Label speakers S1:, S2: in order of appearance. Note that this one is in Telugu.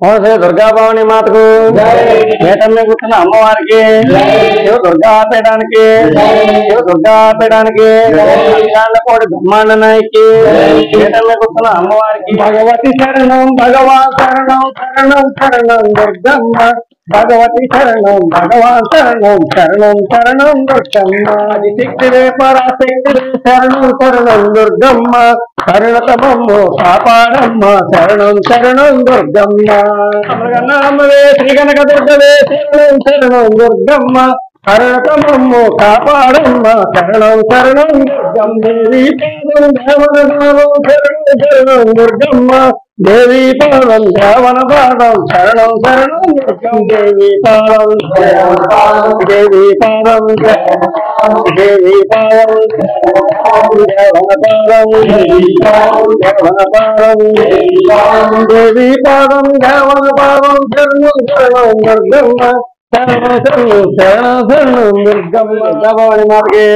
S1: శ్రీ దుర్గా భవాని మాతకు పీఠం మీద కూర్చున్న అమ్మవారికి శివ దుర్గా పీఠానికి శివ దుర్గా పీఠానికి కోటి బ్రహ్మాండ నాయకి పీఠం మీద కూర్చున్న అమ్మవారికి భగవతి శరణం భగవాన్ శరణం శరణం శరణం దుర్గమ్మ భగవతి శరణం భగవాన్ శరణం శరణం శరణం దుర్గమ్మ అది శక్తివే పరాశక్తివే శరణం శరణం దుర్గమ్మ కరుణతమమ్ము కాపాడమ్మ శరణం శరణం దుర్గమ్మ అమ్మవే శ్రీ కనక దుర్గవే శరణం శరణం దుర్గమ్మ కరుణతమమ్ము కాపాడమ్మ శరణం శరణం దుర్గం దేవి పాదం దేవన భావం శరణం శరణం దుర్గమ్మ దేవి పాదం దేవన పాదం శరణం శరణం దుర్గం దేవి పాదం దేవి పాదం దేవి పాదం దేవన పాదం దేవన పాదం దేవి పాదం దేవన పాదం శరణం శరణం దుర్గమ్మ శరణం శరణం శరణం శరణం దుర్గమ్మ భవాని మాతకి